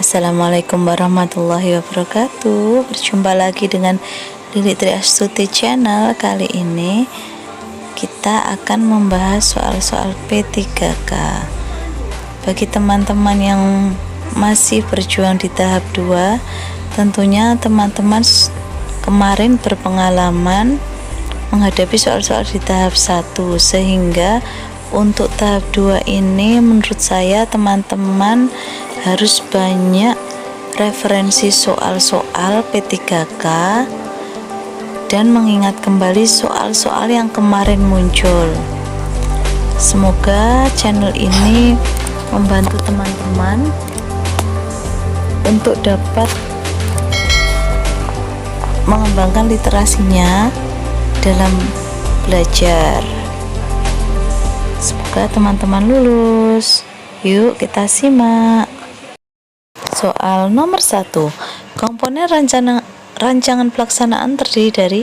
Assalamualaikum warahmatullahi wabarakatuh. Berjumpa lagi dengan Lili Triastuti Channel. Kali ini kita akan membahas soal-soal P3K. Bagi teman-teman yang masih berjuang di tahap 2, tentunya teman-teman kemarin berpengalaman menghadapi soal-soal di tahap 1, sehingga untuk tahap 2 ini menurut saya teman-teman harus banyak referensi soal-soal P3K dan mengingat kembali soal-soal yang kemarin muncul. Semoga channel ini membantu teman-teman untuk dapat mengembangkan literasinya dalam belajar. Semoga teman-teman lulus. Yuk kita simak. Soal nomor 1. Komponen rancangan pelaksanaan terdiri dari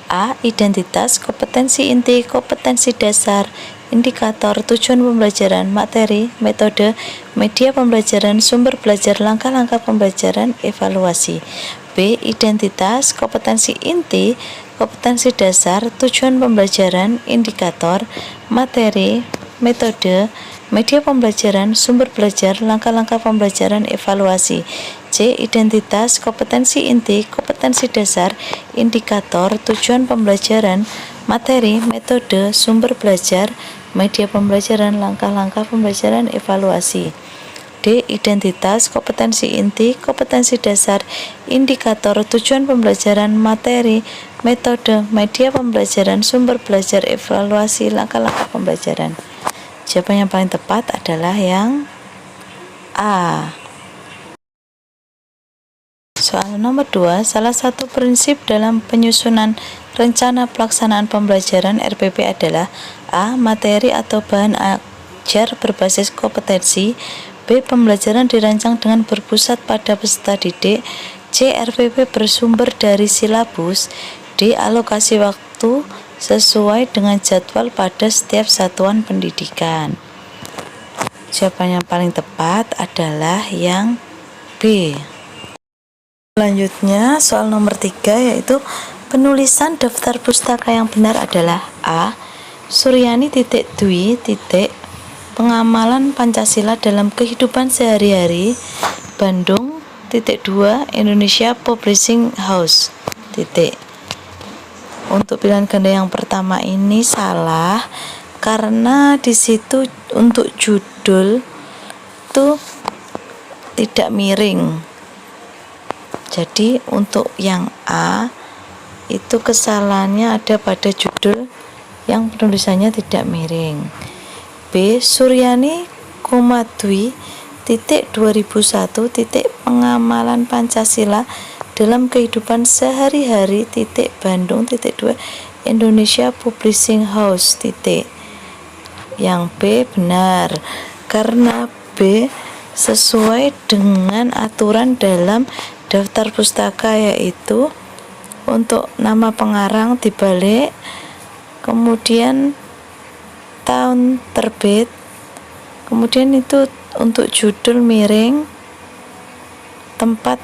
A. Identitas, kompetensi inti, kompetensi dasar, indikator, tujuan pembelajaran, materi, metode, media pembelajaran, sumber belajar, langkah-langkah pembelajaran, evaluasi. B. Identitas, kompetensi inti, kompetensi dasar, tujuan pembelajaran, indikator, materi, metode, media pembelajaran, sumber belajar, langkah-langkah pembelajaran, evaluasi. C. Identitas, kompetensi inti, kompetensi dasar, indikator, tujuan pembelajaran, materi, metode, sumber belajar, media pembelajaran, langkah-langkah pembelajaran, evaluasi. D. Identitas, kompetensi inti, kompetensi dasar, indikator, tujuan pembelajaran, materi, metode, media pembelajaran, sumber belajar, evaluasi, langkah-langkah pembelajaran. Jawaban yang paling tepat adalah yang A. Soal nomor 2, salah satu prinsip dalam penyusunan rencana pelaksanaan pembelajaran RPP adalah A. Materi atau bahan ajar berbasis kompetensi. B. Pembelajaran dirancang dengan berpusat pada peserta didik. C. RPP bersumber dari silabus. D. Alokasi waktu sesuai dengan jadwal pada setiap satuan pendidikan. Jawaban yang paling tepat adalah yang B. Selanjutnya soal nomor 3, yaitu penulisan daftar pustaka yang benar adalah A. Suryani Dwi pengamalan Pancasila dalam kehidupan sehari-hari, Bandung 2 Indonesia Publishing House . Untuk pilihan ganda yang pertama ini salah, karena di situ untuk judul itu tidak miring. Jadi untuk yang A itu kesalahannya ada pada judul yang penulisannya tidak miring. B. Suryani, Dwi 2001 pengamalan Pancasila dalam kehidupan sehari-hari Bandung 2 Indonesia Publishing House . Yang B benar, karena B sesuai dengan aturan dalam daftar pustaka, yaitu untuk nama pengarang dibalik, kemudian tahun terbit, kemudian itu untuk judul miring, tempat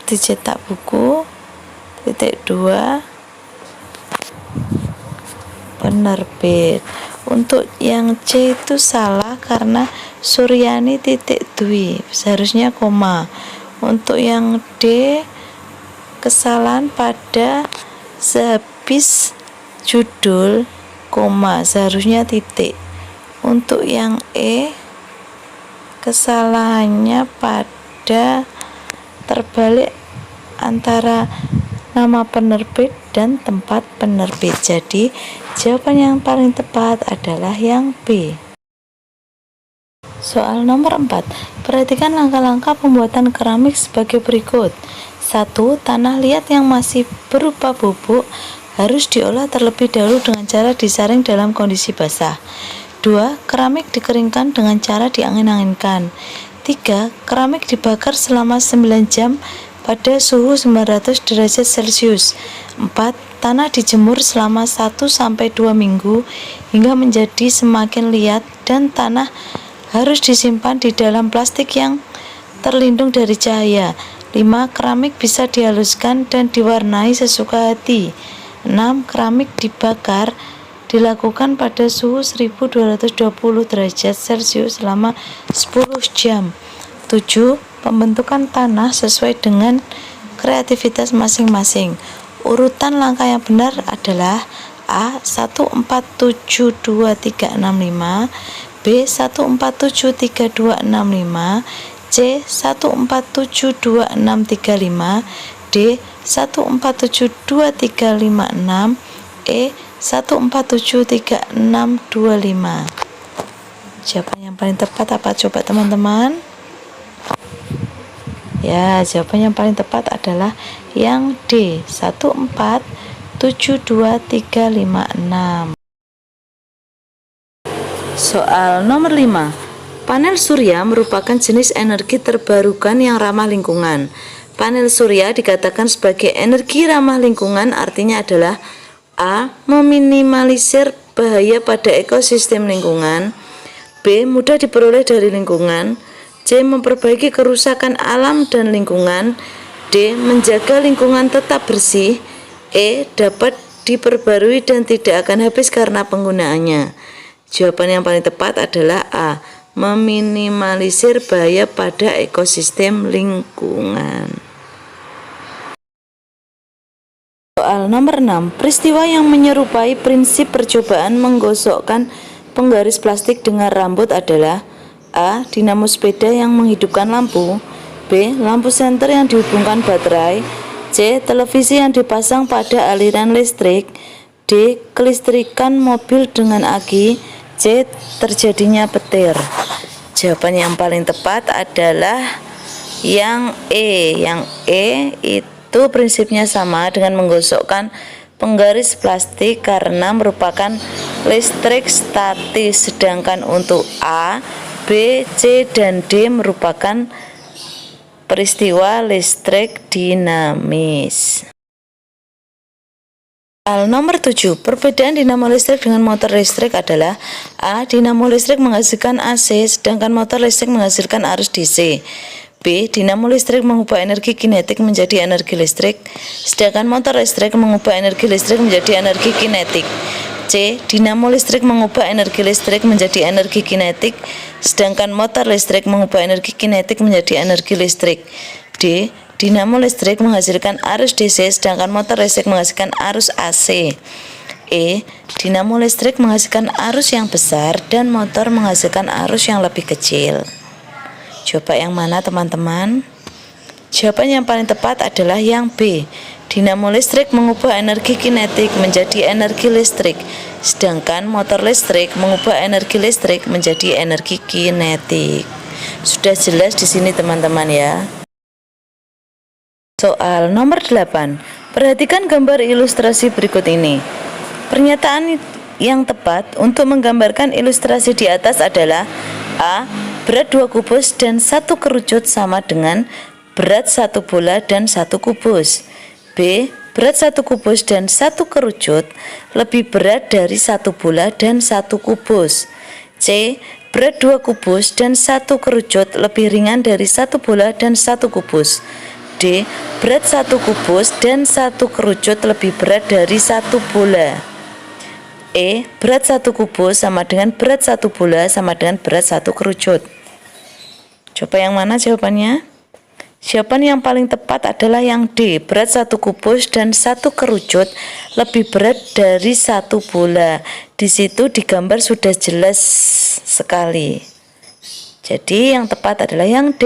dicetak buku 2 penerbit. Untuk yang C itu salah karena Suryani Dwi, seharusnya koma. Untuk yang D kesalahan pada sehabis judul koma, seharusnya titik. Untuk yang E kesalahannya pada terbalik antara nama penerbit dan tempat penerbit. Jadi jawaban yang paling tepat adalah yang B. Soal nomor 4, perhatikan langkah-langkah pembuatan keramik sebagai berikut. 1. Tanah liat yang masih berupa bubuk harus diolah terlebih dahulu dengan cara disaring dalam kondisi basah. 2. Keramik dikeringkan dengan cara diangin-anginkan. 3. Keramik dibakar selama 9 jam pada suhu 900 derajat Celcius. 4. Tanah dijemur selama 1-2 minggu hingga menjadi semakin liat, dan tanah harus disimpan di dalam plastik yang terlindung dari cahaya. 5. Keramik bisa dihaluskan dan diwarnai sesuka hati. 6. Keramik dibakar dilakukan pada suhu 1220 derajat Celcius selama 10 jam. 7. Pembentukan tanah sesuai dengan kreativitas masing-masing. Urutan langkah yang benar adalah A. 1472365, B. 1473265, C. 1472635, D. 1472356, E. 1473625. Jawaban yang paling tepat apa coba teman-teman? Ya, jawaban yang paling tepat adalah yang D. 1472356. Soal nomor 5. Panel surya merupakan jenis energi terbarukan yang ramah lingkungan. Panel surya dikatakan sebagai energi ramah lingkungan, artinya adalah A. Meminimalisir bahaya pada ekosistem lingkungan, B. Mudah diperoleh dari lingkungan, C. Memperbaiki kerusakan alam dan lingkungan, D. Menjaga lingkungan tetap bersih, E. Dapat diperbarui dan tidak akan habis karena penggunaannya. Jawaban yang paling tepat adalah A. Meminimalisir bahaya pada ekosistem lingkungan. Soal nomor 6. Peristiwa yang menyerupai prinsip percobaan menggosokkan penggaris plastik dengan rambut adalah A. Dinamo sepeda yang menghidupkan lampu, B. Lampu senter yang dihubungkan baterai, C. Televisi yang dipasang pada aliran listrik, D. Kelistrikan mobil dengan aki, C. Terjadinya petir. Jawaban yang paling tepat adalah yang E. Yang E itu prinsipnya sama dengan menggosokkan penggaris plastik karena merupakan listrik statis, sedangkan untuk A, B, C, dan D merupakan peristiwa listrik dinamis. Soal nomor 7. Perbedaan dinamo listrik dengan motor listrik adalah A. Dinamo listrik menghasilkan AC, sedangkan motor listrik menghasilkan arus DC. B. Dinamo listrik mengubah energi kinetik menjadi energi listrik, sedangkan motor listrik mengubah energi listrik menjadi energi kinetik. C. Dinamo listrik mengubah energi listrik menjadi energi kinetik, sedangkan motor listrik mengubah energi kinetik menjadi energi listrik. D. Dinamo listrik menghasilkan arus DC, sedangkan motor listrik menghasilkan arus AC. E. Dinamo listrik menghasilkan arus yang besar dan motor menghasilkan arus yang lebih kecil. Coba yang mana teman-teman? Jawaban yang paling tepat adalah yang B. Dinamo listrik mengubah energi kinetik menjadi energi listrik, sedangkan motor listrik mengubah energi listrik menjadi energi kinetik. Sudah jelas di sini teman-teman ya. Soal nomor 8. Perhatikan gambar ilustrasi berikut ini. Pernyataan yang tepat untuk menggambarkan ilustrasi di atas adalah A. Berat 2 kubus dan 1 kerucut sama dengan berat 1 bola dan 1 kubus. B. Berat 1 kubus dan 1 kerucut lebih berat dari 1 bola dan 1 kubus. C. Berat 2 kubus dan 1 kerucut lebih ringan dari 1 bola dan 1 kubus. D. Berat 1 kubus dan 1 kerucut lebih berat dari 1 bola. E. Berat 1 kubus sama dengan berat 1 bola sama dengan berat 1 kerucut. Coba yang mana jawabannya? Jawaban yang paling tepat adalah yang D. Berat 1 kubus dan 1 kerucut lebih berat dari 1 bola. Di situ digambar sudah jelas sekali. Jadi yang tepat adalah yang D.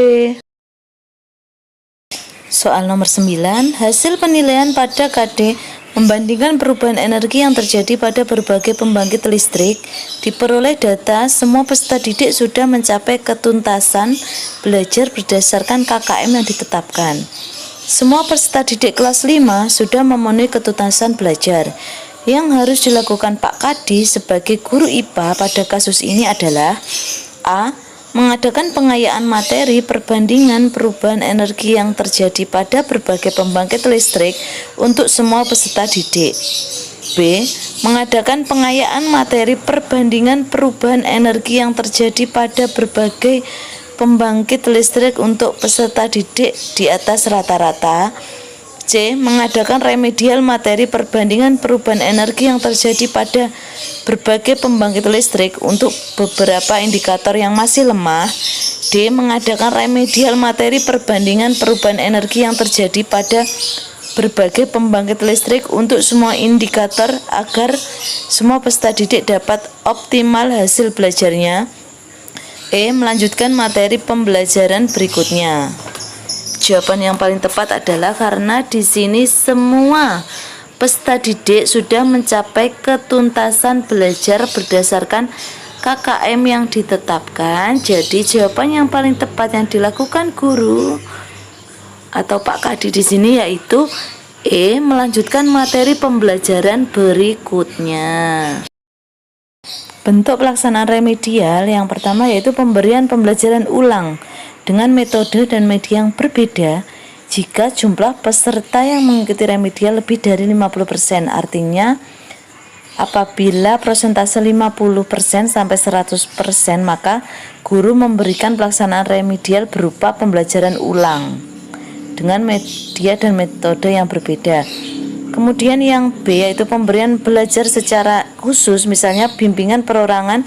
Soal nomor 9. Hasil penilaian pada KD membandingkan perubahan energi yang terjadi pada berbagai pembangkit listrik. Diperoleh data semua peserta didik sudah mencapai ketuntasan belajar berdasarkan KKM yang ditetapkan. Semua peserta didik kelas 5 sudah memenuhi ketuntasan belajar. Yang harus dilakukan Pak Kadi sebagai guru IPA pada kasus ini adalah A. Mengadakan pengayaan materi perbandingan perubahan energi yang terjadi pada berbagai pembangkit listrik untuk semua peserta didik. B. Mengadakan pengayaan materi perbandingan perubahan energi yang terjadi pada berbagai pembangkit listrik untuk peserta didik di atas rata-rata. C. Mengadakan remedial materi perbandingan perubahan energi yang terjadi pada berbagai pembangkit listrik untuk beberapa indikator yang masih lemah. D. Mengadakan remedial materi perbandingan perubahan energi yang terjadi pada berbagai pembangkit listrik untuk semua indikator agar semua peserta didik dapat optimal hasil belajarnya. E. Melanjutkan materi pembelajaran berikutnya. Jawaban yang paling tepat adalah karena di sini semua peserta didik sudah mencapai ketuntasan belajar berdasarkan KKM yang ditetapkan. Jadi jawaban yang paling tepat yang dilakukan guru atau Pak Kadi di sini yaitu E. Melanjutkan materi pembelajaran berikutnya. Bentuk pelaksanaan remedial yang pertama yaitu pemberian pembelajaran ulang dengan metode dan media yang berbeda jika jumlah peserta yang mengikuti remedial lebih dari 50%. Artinya apabila persentase 50% sampai 100%, maka guru memberikan pelaksanaan remedial berupa pembelajaran ulang dengan media dan metode yang berbeda. Kemudian yang B yaitu pemberian belajar secara khusus, misalnya bimbingan perorangan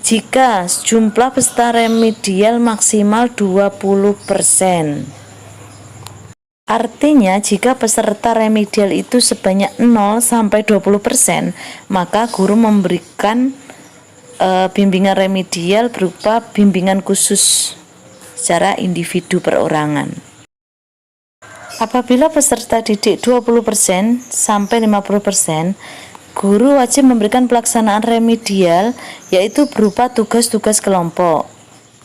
jika jumlah peserta remedial maksimal 20%. Artinya jika peserta remedial itu sebanyak 0 sampai 20%, maka guru memberikan bimbingan remedial berupa bimbingan khusus secara individu perorangan. Apabila peserta didik 20% sampai 50%, guru wajib memberikan pelaksanaan remedial yaitu berupa tugas-tugas kelompok.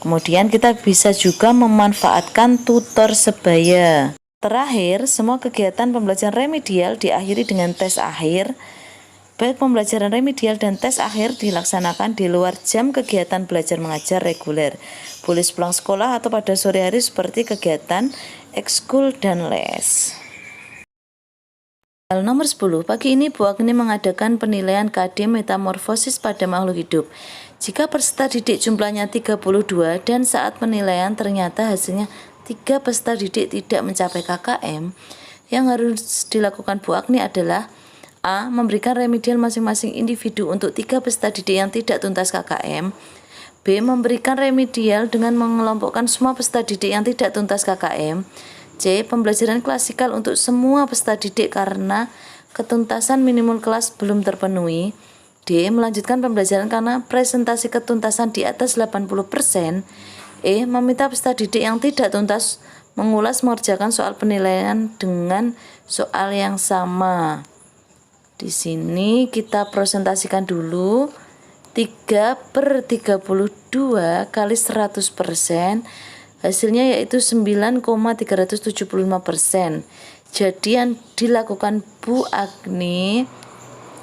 Kemudian kita bisa juga memanfaatkan tutor sebaya. Terakhir, semua kegiatan pembelajaran remedial diakhiri dengan tes akhir. Baik pembelajaran remedial dan tes akhir dilaksanakan di luar jam kegiatan belajar mengajar reguler. Boleh pulang sekolah atau pada sore hari seperti kegiatan ekskul dan les. Nomor 10, pagi ini Bu Agni mengadakan penilaian KD metamorfosis pada makhluk hidup. Jika peserta didik jumlahnya 32 dan saat penilaian ternyata hasilnya 3 peserta didik tidak mencapai KKM, yang harus dilakukan Bu Agni adalah A. Memberikan remedial masing-masing individu untuk 3 peserta didik yang tidak tuntas KKM. B. Memberikan remedial dengan mengelompokkan semua peserta didik yang tidak tuntas KKM. C. Pembelajaran klasikal untuk semua peserta didik karena ketuntasan minimum kelas belum terpenuhi. D. Melanjutkan pembelajaran karena presentasi ketuntasan di atas 80%. E. Meminta peserta didik yang tidak tuntas mengulas mengerjakan soal penilaian dengan soal yang sama. Di sini kita presentasikan dulu 3/32 kali 100%. Hasilnya yaitu 9,375%. Jadi yang dilakukan Bu Agni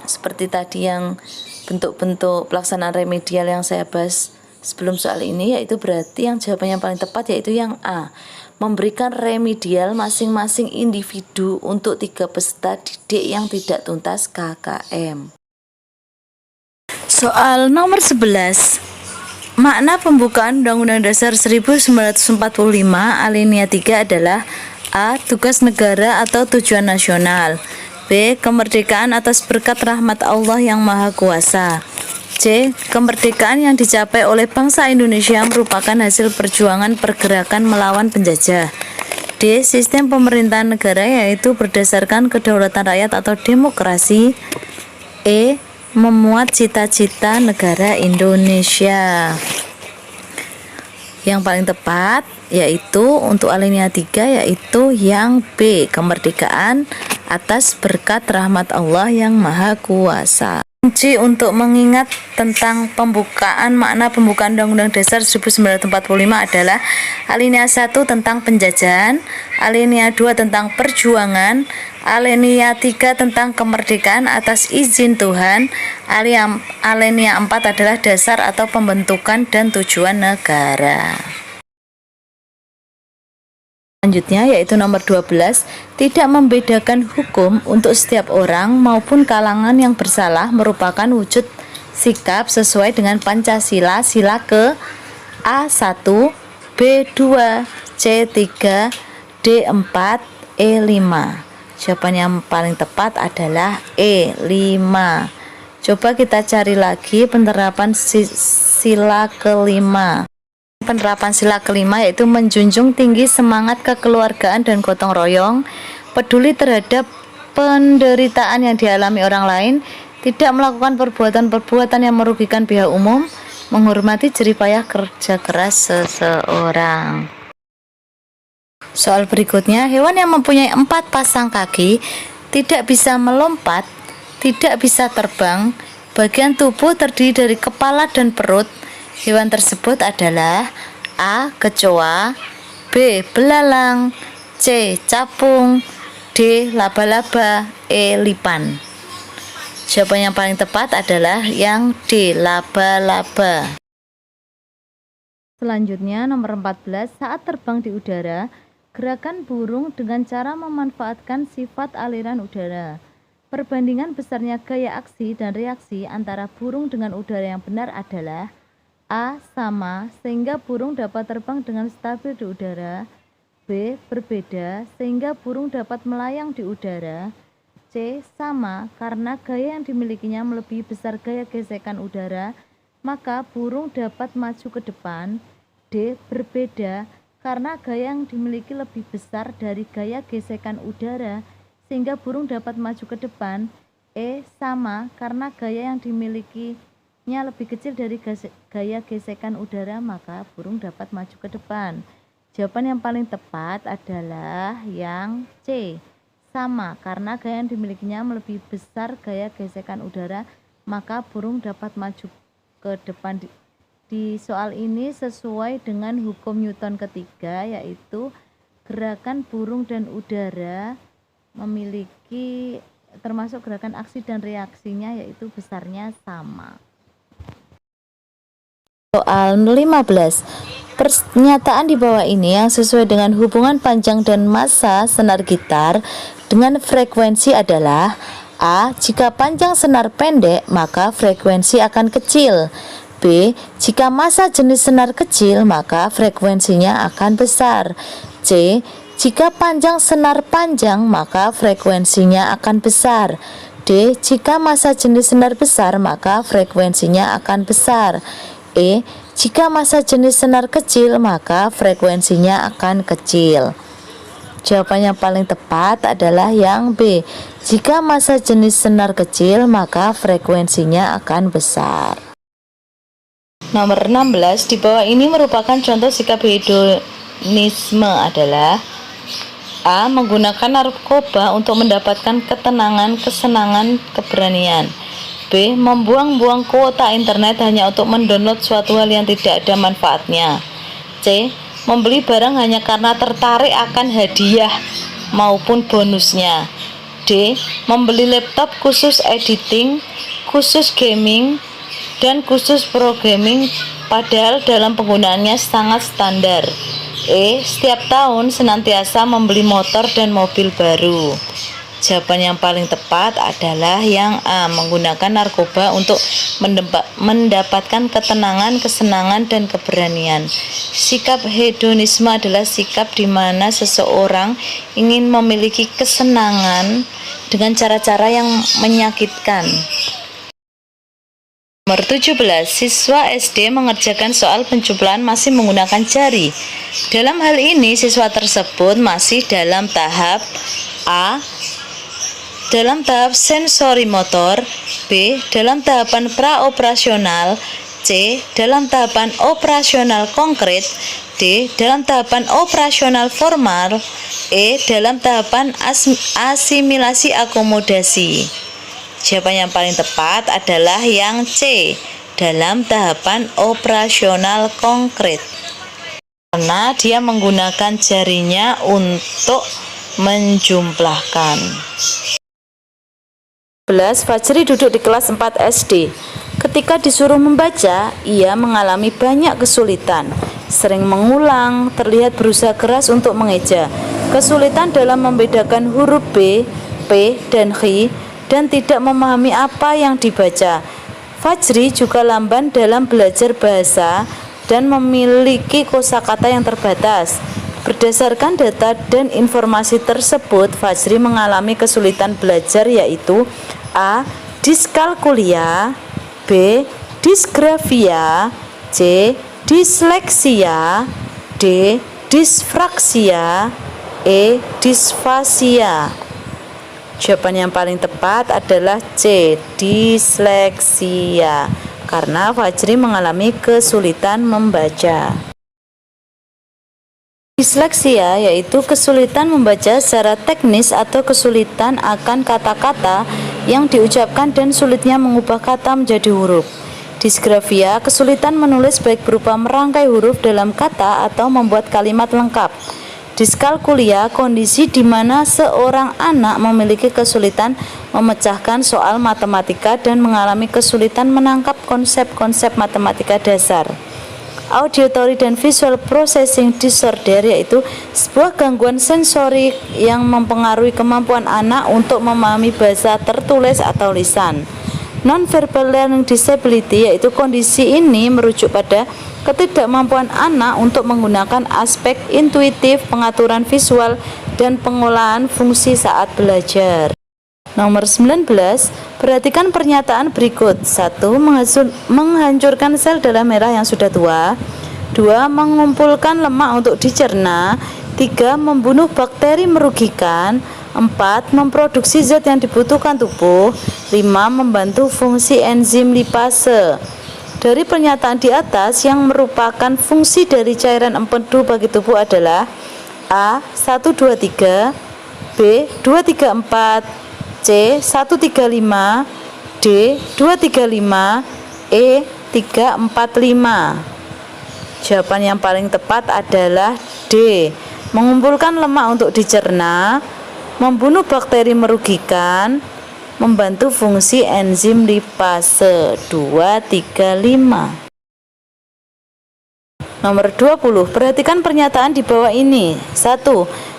seperti tadi yang bentuk-bentuk pelaksanaan remedial yang saya bahas sebelum soal ini, yaitu berarti yang jawaban yang paling tepat yaitu yang A. Memberikan remedial masing-masing individu untuk 3 peserta didik yang tidak tuntas KKM. Soal nomor 11. Makna pembukaan Undang-Undang Dasar 1945 alinea 3 adalah A. Tugas negara atau tujuan nasional. B. Kemerdekaan atas berkat rahmat Allah yang Maha Kuasa. C. Kemerdekaan yang dicapai oleh bangsa Indonesia merupakan hasil perjuangan pergerakan melawan penjajah. D. Sistem pemerintahan negara yaitu berdasarkan kedaulatan rakyat atau demokrasi. E. Memuat cita-cita negara Indonesia. Yang paling tepat yaitu untuk alinea 3 yaitu yang B. Kemerdekaan atas berkat rahmat Allah yang Maha Kuasa. Kunci untuk mengingat tentang makna pembukaan Undang-Undang Dasar 1945 adalah alinea 1 tentang penjajahan, alinea 2 tentang perjuangan, alinea 3 tentang kemerdekaan atas izin Tuhan, alinea 4 adalah dasar atau pembentukan dan tujuan negara. Selanjutnya yaitu nomor 12, tidak membedakan hukum untuk setiap orang maupun kalangan yang bersalah merupakan wujud sikap sesuai dengan Pancasila sila ke A1 B 2, C 3, D 4, E 5. Jawaban yang paling tepat adalah E 5. Coba kita cari lagi penerapan sila kelima. Penerapan sila kelima yaitu menjunjung tinggi semangat kekeluargaan dan gotong royong, peduli terhadap penderitaan yang dialami orang lain, tidak melakukan perbuatan-perbuatan yang merugikan pihak umum, menghormati jeripayah kerja keras seseorang. Soal berikutnya, hewan yang mempunyai 4 pasang kaki, tidak bisa melompat, tidak bisa terbang, bagian tubuh terdiri dari kepala dan perut. Hewan tersebut adalah A. Kecoa, B. Belalang, C. Capung, D. Laba-laba, E. Lipan. Jawaban yang paling tepat adalah yang D. Laba-laba. Selanjutnya nomor 14, saat terbang di udara, gerakan burung dengan cara memanfaatkan sifat aliran udara. Perbandingan besarnya gaya aksi dan reaksi antara burung dengan udara yang benar adalah A. Sama, sehingga burung dapat terbang dengan stabil di udara. B. Berbeda, sehingga burung dapat melayang di udara. C. Sama, karena gaya yang dimilikinya melebihi besar gaya gesekan udara, maka burung dapat maju ke depan. D. Berbeda, karena gaya yang dimiliki lebih besar dari gaya gesekan udara, sehingga burung dapat maju ke depan. E. Sama, karena gaya yang dimilikinya lebih kecil dari gaya gesekan udara, maka burung dapat maju ke depan. Jawaban yang paling tepat adalah yang C. Sama, karena gaya yang dimilikinya melebihi besar gaya gesekan udara, maka burung dapat maju ke depan. Di soal ini sesuai dengan hukum Newton ketiga, yaitu gerakan burung dan udara memiliki termasuk gerakan aksi dan reaksinya, yaitu besarnya sama. Soal 15. Pernyataan di bawah ini yang sesuai dengan hubungan panjang dan massa senar gitar dengan frekuensi adalah A. Jika panjang senar pendek, maka frekuensi akan kecil. B. Jika massa jenis senar kecil, maka frekuensinya akan besar. C. Jika panjang senar panjang, maka frekuensinya akan besar. D. Jika massa jenis senar besar, maka frekuensinya akan besar. E. Jika massa jenis senar kecil, maka frekuensinya akan kecil. Jawaban yang paling tepat adalah yang B. Jika massa jenis senar kecil, maka frekuensinya akan besar. Nomor 16, di bawah ini merupakan contoh sikap hedonisme adalah A. Menggunakan narkoba untuk mendapatkan ketenangan, kesenangan, keberanian. B. Membuang-buang kuota internet hanya untuk mendownload suatu hal yang tidak ada manfaatnya. C. Membeli barang hanya karena tertarik akan hadiah maupun bonusnya. D. Membeli laptop khusus editing, khusus gaming, dan khusus programming padahal dalam penggunaannya sangat standar. E. Setiap tahun senantiasa membeli motor dan mobil baru. Jawaban yang paling tepat adalah yang A. Menggunakan narkoba untuk mendapatkan ketenangan, kesenangan, dan keberanian. Sikap hedonisme adalah sikap di mana seseorang ingin memiliki kesenangan dengan cara-cara yang menyakitkan. Nomor 17, siswa SD mengerjakan soal penjumlahan masih menggunakan jari. Dalam hal ini, siswa tersebut masih dalam tahap A. Dalam tahap sensori motor, B. Dalam tahapan praoperasional, C. Dalam tahapan operasional konkret, D. Dalam tahapan operasional formal, E. Dalam tahapan asimilasi akomodasi. Jawaban yang paling tepat adalah yang C. Dalam tahapan operasional konkret, karena dia menggunakan jarinya untuk menjumlahkan. Fajri duduk di kelas 4 SD. Ketika disuruh membaca, ia mengalami banyak kesulitan. Sering mengulang, terlihat berusaha keras untuk mengeja. Kesulitan dalam membedakan huruf B, P, dan H, dan tidak memahami apa yang dibaca. Fajri juga lamban dalam belajar bahasa, dan memiliki kosakata yang terbatas. Berdasarkan data dan informasi tersebut, Fajri mengalami kesulitan belajar yaitu A. Diskalkulia, B. Disgrafia, C. Disleksia, D. Disfraksia, E. Disfasia. Jawaban yang paling tepat adalah C. Disleksia, karena Fajri mengalami kesulitan membaca. Disleksia yaitu kesulitan membaca secara teknis atau kesulitan akan kata-kata yang diucapkan dan sulitnya mengubah kata menjadi huruf. Disgrafia, kesulitan menulis baik berupa merangkai huruf dalam kata atau membuat kalimat lengkap. Diskalkulia, kondisi di mana seorang anak memiliki kesulitan memecahkan soal matematika dan mengalami kesulitan menangkap konsep-konsep matematika dasar. Auditory dan visual processing disorder yaitu sebuah gangguan sensorik yang mempengaruhi kemampuan anak untuk memahami bahasa tertulis atau lisan. Non-verbal learning disability yaitu kondisi ini merujuk pada ketidakmampuan anak untuk menggunakan aspek intuitif, pengaturan visual, dan pengolahan fungsi saat belajar. Nomor 19, perhatikan pernyataan berikut. 1. Menghancurkan sel darah merah yang sudah tua. 2. Mengumpulkan lemak untuk dicerna. 3. Membunuh bakteri merugikan. 4. Memproduksi zat yang dibutuhkan tubuh. 5. Membantu fungsi enzim lipase. Dari pernyataan di atas, yang merupakan fungsi dari cairan empedu bagi tubuh adalah A. 1, 2, 3, B. 2, 3, 4, C. 135, D. 235, E. 345. Jawaban yang paling tepat adalah D. Mengumpulkan lemak untuk dicerna, membunuh bakteri merugikan, membantu fungsi enzim lipase. 235. Nomor 20, perhatikan pernyataan di bawah ini. 1.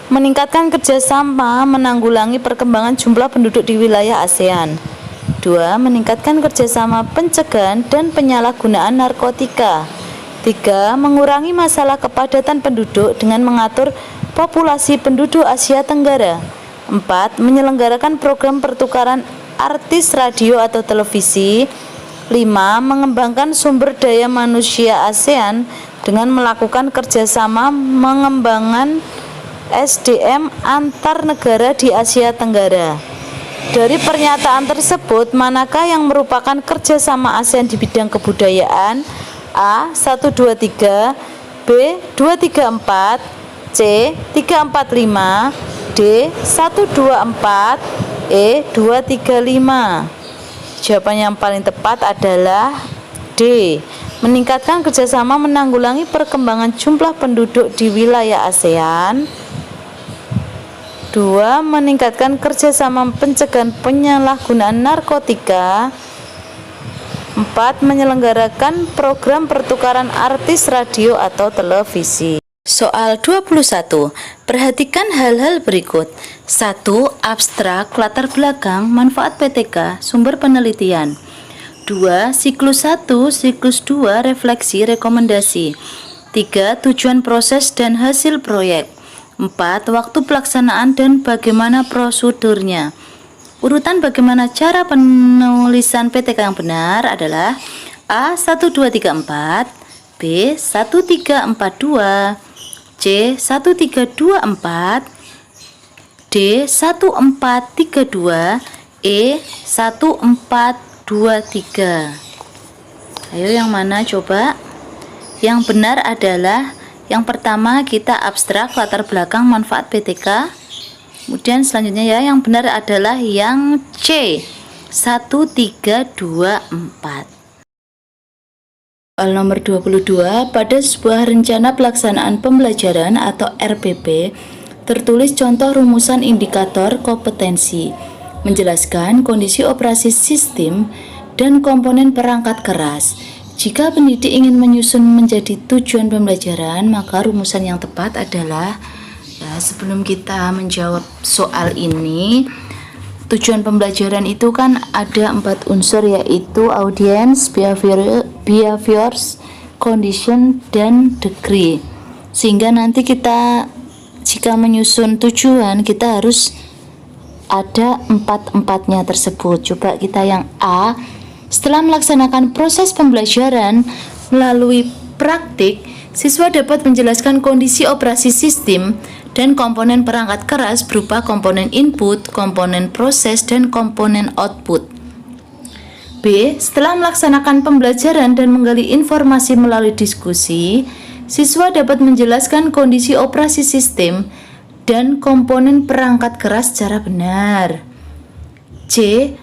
Meningkatkan kerjasama menanggulangi perkembangan jumlah penduduk di wilayah ASEAN. 2. Meningkatkan kerjasama pencegahan dan penyalahgunaan narkotika. 3. Mengurangi masalah kepadatan penduduk dengan mengatur populasi penduduk Asia Tenggara. 4. Menyelenggarakan program pertukaran artis radio atau televisi. 5. Mengembangkan sumber daya manusia ASEAN dengan melakukan kerjasama mengembangkan SDM antar negara di Asia Tenggara. Dari pernyataan tersebut, manakah yang merupakan kerjasama ASEAN di bidang kebudayaan? A. 123, B. 234, C. 345, D. 124, E. 235. Jawaban yang paling tepat adalah D. Meningkatkan kerjasama menanggulangi perkembangan jumlah penduduk di wilayah ASEAN. 2. Meningkatkan kerjasama pencegahan penyalahgunaan narkotika. 4. Menyelenggarakan program pertukaran artis radio atau televisi. Soal 21. Perhatikan hal-hal berikut. 1. Abstrak, latar belakang, manfaat PTK, sumber penelitian. 2. Siklus 1, siklus 2, refleksi, rekomendasi. 3. Tujuan proses dan hasil proyek. 4. Waktu pelaksanaan dan bagaimana prosedurnya. Urutan bagaimana cara penulisan PTK yang benar adalah A. 1234, B. 1342, C. 1324, D. 1432, E. 1423. Ayo yang mana coba? Yang benar adalah yang pertama, kita abstrak latar belakang manfaat PTK. Kemudian selanjutnya ya, yang benar adalah yang C. 1324. Soal nomor 22, pada sebuah rencana pelaksanaan pembelajaran atau RPP, tertulis contoh rumusan indikator kompetensi, menjelaskan kondisi operasi sistem dan komponen perangkat keras. Jika pendidik ingin menyusun menjadi tujuan pembelajaran, maka rumusan yang tepat adalah, sebelum kita menjawab soal ini, tujuan pembelajaran itu kan ada 4 unsur, yaitu audience, behaviors, condition, dan degree. Sehingga nanti kita jika menyusun tujuan kita harus ada empat-empatnya tersebut. Coba kita yang A. Setelah melaksanakan proses pembelajaran melalui praktik, siswa dapat menjelaskan kondisi operasi sistem dan komponen perangkat keras berupa komponen input, komponen proses, dan komponen output. B. Setelah melaksanakan pembelajaran dan menggali informasi melalui diskusi, siswa dapat menjelaskan kondisi operasi sistem dan komponen perangkat keras secara benar. C.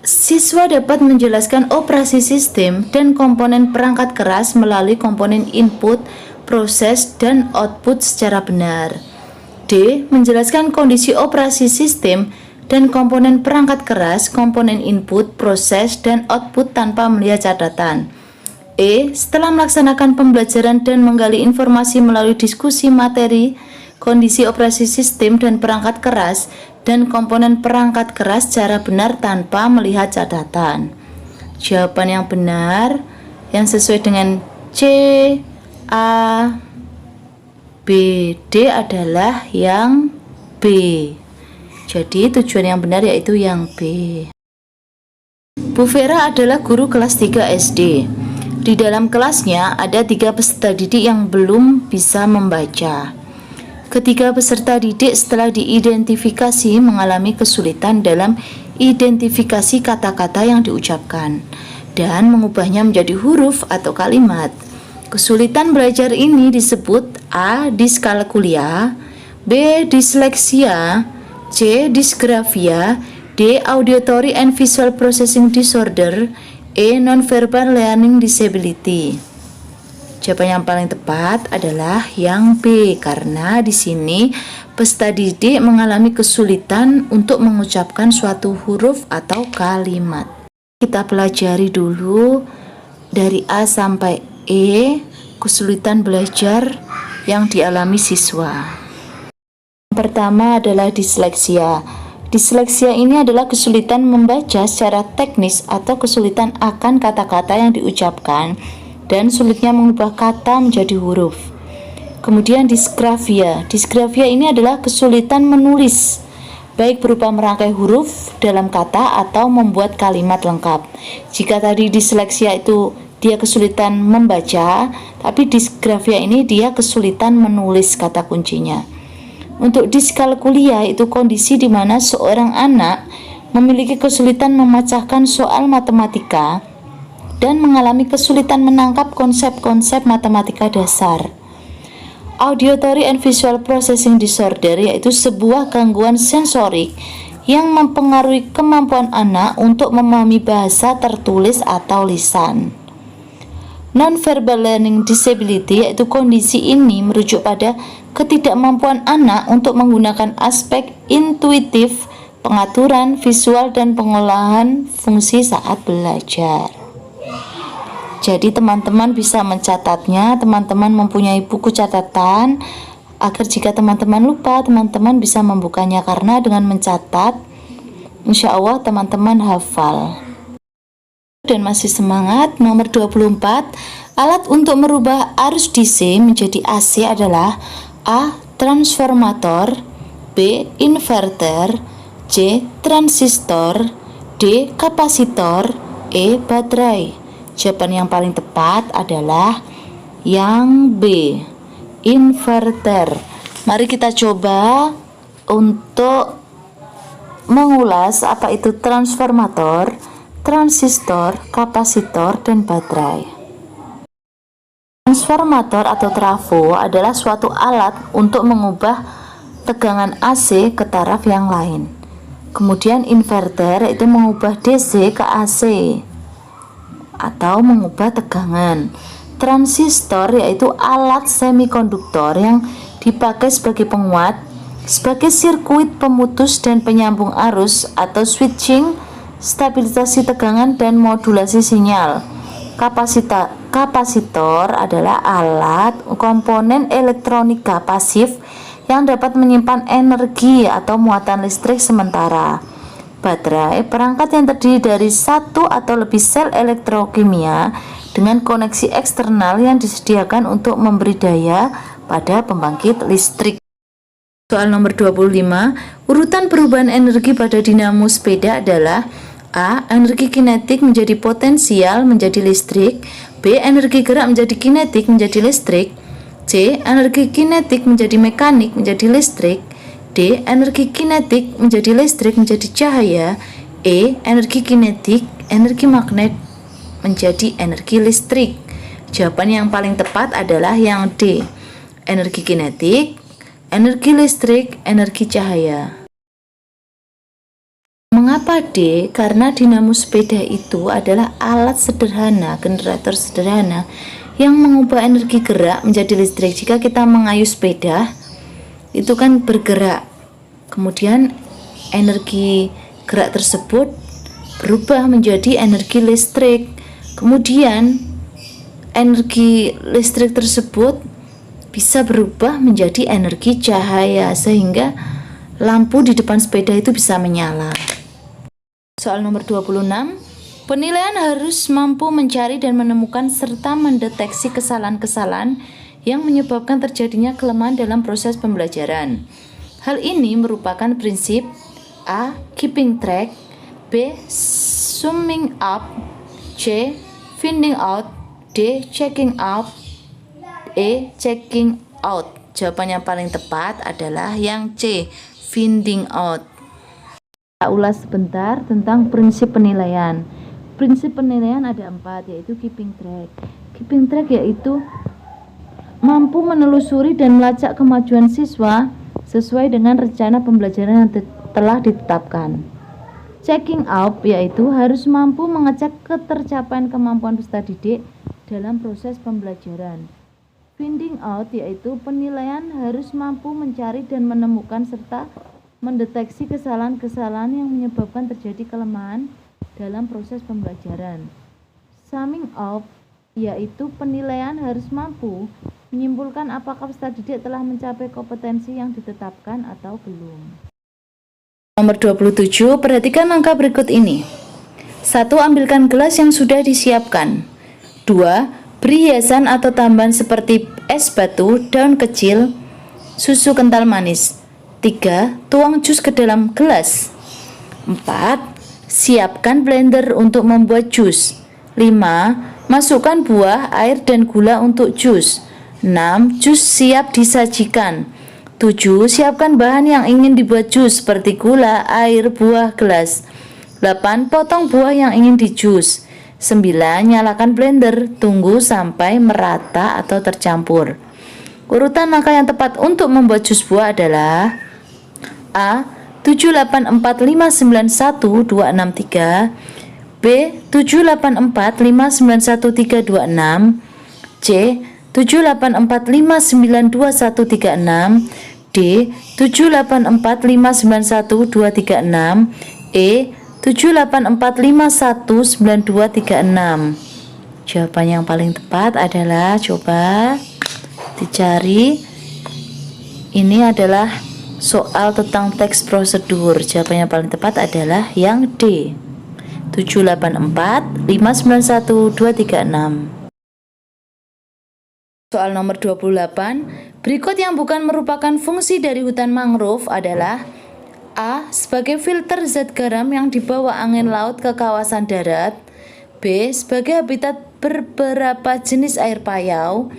Siswa dapat menjelaskan operasi sistem dan komponen perangkat keras melalui komponen input, proses, dan output secara benar. D. Menjelaskan kondisi operasi sistem dan komponen perangkat keras, komponen input, proses, dan output tanpa melihat catatan. E. Setelah melaksanakan pembelajaran dan menggali informasi melalui diskusi materi, kondisi operasi sistem dan perangkat keras, dan komponen perangkat keras secara benar tanpa melihat catatan. Jawaban yang benar yang sesuai dengan C, A, B, D adalah yang B. Jadi tujuan yang benar yaitu yang B. Bu Vera adalah guru kelas 3 SD. Di dalam kelasnya ada 3 peserta didik yang belum bisa membaca. Ketiga peserta didik setelah diidentifikasi mengalami kesulitan dalam identifikasi kata-kata yang diucapkan dan mengubahnya menjadi huruf atau kalimat. Kesulitan belajar ini disebut A. Diskalkulia, B. Disleksia, C. Dysgraphia, D. Auditory and Visual Processing Disorder, E. Nonverbal Learning Disability. Jawaban yang paling tepat adalah yang B, karena di sini peserta didik mengalami kesulitan untuk mengucapkan suatu huruf atau kalimat. Kita pelajari dulu dari A sampai E, kesulitan belajar yang dialami siswa. Yang pertama adalah disleksia. Disleksia ini adalah kesulitan membaca secara teknis atau kesulitan akan kata-kata yang diucapkan dan sulitnya mengubah kata menjadi huruf. Kemudian dysgraphia. Dysgraphia ini adalah kesulitan menulis, baik berupa merangkai huruf dalam kata atau membuat kalimat lengkap. Jika tadi disleksia itu dia kesulitan membaca, tapi dysgraphia ini dia kesulitan menulis kata kuncinya. Untuk diskalkulia itu kondisi di mana seorang anak memiliki kesulitan memecahkan soal matematika dan mengalami kesulitan menangkap konsep-konsep matematika dasar. Auditory and Visual Processing Disorder yaitu sebuah gangguan sensorik yang mempengaruhi kemampuan anak untuk memahami bahasa tertulis atau lisan. Non-verbal Learning Disability yaitu kondisi ini merujuk pada ketidakmampuan anak untuk menggunakan aspek intuitif, pengaturan, visual, dan pengolahan fungsi saat belajar. Jadi teman-teman bisa mencatatnya, teman-teman mempunyai buku catatan agar jika teman-teman lupa, teman-teman bisa membukanya, karena dengan mencatat insya Allah teman-teman hafal. Dan masih semangat, nomor 24, alat untuk merubah arus DC menjadi AC adalah A. Transformator, B. Inverter, C. Transistor, D. Kapasitor, E. Baterai. Jawaban yang paling tepat adalah yang B, inverter. Mari kita coba untuk mengulas apa itu transformator, transistor, kapasitor, dan baterai. Transformator atau trafo adalah suatu alat untuk mengubah tegangan AC ke taraf yang lain. Kemudian inverter itu mengubah DC ke AC atau mengubah tegangan. Transistor yaitu alat semikonduktor yang dipakai sebagai penguat, sebagai sirkuit pemutus dan penyambung arus atau switching, stabilisasi tegangan, dan modulasi sinyal. Kapasitor adalah alat komponen elektronika pasif yang dapat menyimpan energi atau muatan listrik sementara. Baterai, perangkat yang terdiri dari satu atau lebih sel elektrokimia dengan koneksi eksternal yang disediakan untuk memberi daya pada pembangkit listrik. Soal nomor 25, urutan perubahan energi pada dinamo sepeda adalah A. Energi kinetik menjadi potensial menjadi listrik. B. Energi gerak menjadi kinetik menjadi listrik. C. Energi kinetik menjadi mekanik menjadi listrik. D. Energi kinetik menjadi listrik menjadi cahaya. E. Energi kinetik, energi magnet menjadi energi listrik. Jawaban yang paling tepat adalah yang D. Energi kinetik, energi listrik, energi cahaya. Mengapa D? Karena dinamo sepeda itu adalah alat sederhana, generator sederhana yang mengubah energi gerak menjadi listrik. Jika kita mengayuh sepeda, itu kan bergerak. Kemudian energi gerak tersebut berubah menjadi energi listrik. Kemudian energi listrik tersebut bisa berubah menjadi energi cahaya sehingga lampu di depan sepeda itu bisa menyala. Soal nomor 26, penilaian harus mampu mencari dan menemukan serta mendeteksi kesalahan-kesalahan yang menyebabkan terjadinya kelemahan dalam proses pembelajaran. Hal ini merupakan prinsip A. Keeping track, B. Summing up, C. Finding out, D. Checking out, E. Checking out. Jawaban yang paling tepat adalah yang C. Finding out. Kita ulas sebentar tentang prinsip penilaian. Prinsip penilaian ada 4, yaitu keeping track. Keeping track yaitu mampu menelusuri dan melacak kemajuan siswa sesuai dengan rencana pembelajaran yang telah ditetapkan. Checking out yaitu harus mampu mengecek ketercapaian kemampuan peserta didik dalam proses pembelajaran. Finding out yaitu penilaian harus mampu mencari dan menemukan serta mendeteksi kesalahan-kesalahan yang menyebabkan terjadi kelemahan dalam proses pembelajaran. Summing up yaitu penilaian harus mampu menyimpulkan apakah peserta didik telah mencapai kompetensi yang ditetapkan atau belum. Nomor 27, perhatikan angka berikut ini. 1. Ambilkan gelas yang sudah disiapkan. 2. Beri hiasan atau tambahan seperti es batu, daun kecil, susu kental manis. 3. Tuang jus ke dalam gelas. 4. Siapkan blender untuk membuat jus. 5. Masukkan buah, air, dan gula untuk jus. 6. Jus siap disajikan. 7. Siapkan bahan yang ingin dibuat jus seperti gula, air, buah, gelas. 8. Potong buah yang ingin dijus. 9. Nyalakan blender, tunggu sampai merata atau tercampur. Urutan angka yang tepat untuk membuat jus buah adalah A. 784591263, B. 784591326, C. 784592136, D. 784591236, E. 784519236. Jawaban yang paling tepat adalah, coba dicari, ini adalah soal tentang teks prosedur. Jawaban yang paling tepat adalah yang D. 784591236. Soal nomor 28, berikut yang bukan merupakan fungsi dari hutan mangrove adalah A. Sebagai filter zat garam yang dibawa angin laut ke kawasan darat. B. Sebagai habitat beberapa jenis air payau.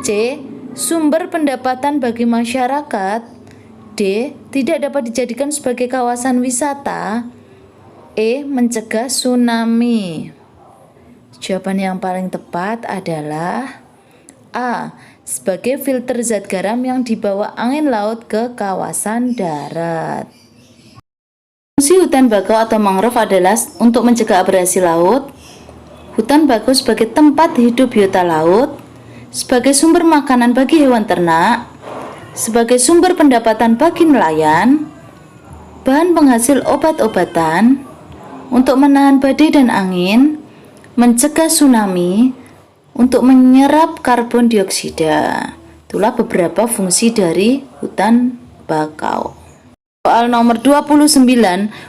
C. Sumber pendapatan bagi masyarakat. D. Tidak dapat dijadikan sebagai kawasan wisata. E. Mencegah tsunami. Jawaban yang paling tepat adalah A. Sebagai filter zat garam yang dibawa angin laut ke kawasan darat. Fungsi hutan bakau atau mangrove adalah untuk mencegah abrasi laut. Hutan bakau sebagai tempat hidup biota laut, sebagai sumber makanan bagi hewan ternak, sebagai sumber pendapatan bagi nelayan, bahan penghasil obat-obatan, untuk menahan badai dan angin, mencegah tsunami, untuk menyerap karbon dioksida. Itulah beberapa fungsi dari hutan bakau. Soal nomor 29,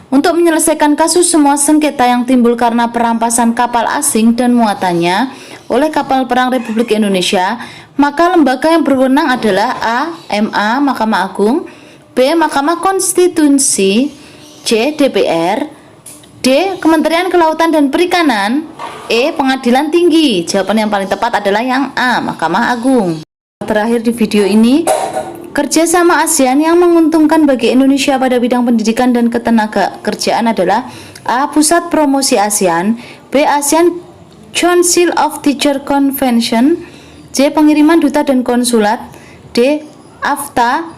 untuk menyelesaikan kasus semua sengketa yang timbul karena perampasan kapal asing dan muatannya oleh kapal perang Republik Indonesia, maka lembaga yang berwenang adalah A. MA Mahkamah Agung, B. Mahkamah Konstitusi, C. DPR, D. Kementerian Kelautan dan Perikanan, E. Pengadilan Tinggi. Jawaban yang paling tepat adalah yang A. Mahkamah Agung. Terakhir di video ini, kerjasama ASEAN yang menguntungkan bagi Indonesia pada bidang pendidikan dan ketenaga kerjaan adalah A. Pusat Promosi ASEAN, B. ASEAN Council of Teacher Convention, C. Pengiriman Duta dan Konsulat, D. AFTA,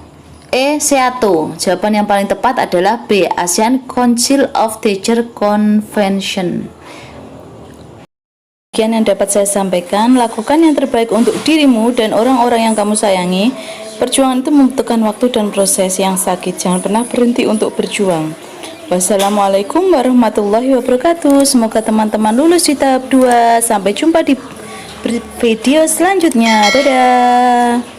E. SEATO. Jawaban yang paling tepat adalah B. ASEAN Council of Teacher Convention. Sekian yang dapat saya sampaikan. Lakukan yang terbaik untuk dirimu dan orang-orang yang kamu sayangi. Perjuangan itu membutuhkan waktu dan proses yang sakit. Jangan pernah berhenti untuk berjuang. Wassalamualaikum warahmatullahi wabarakatuh. Semoga teman-teman lulus di tahap 2. Sampai jumpa di video selanjutnya. Dadah.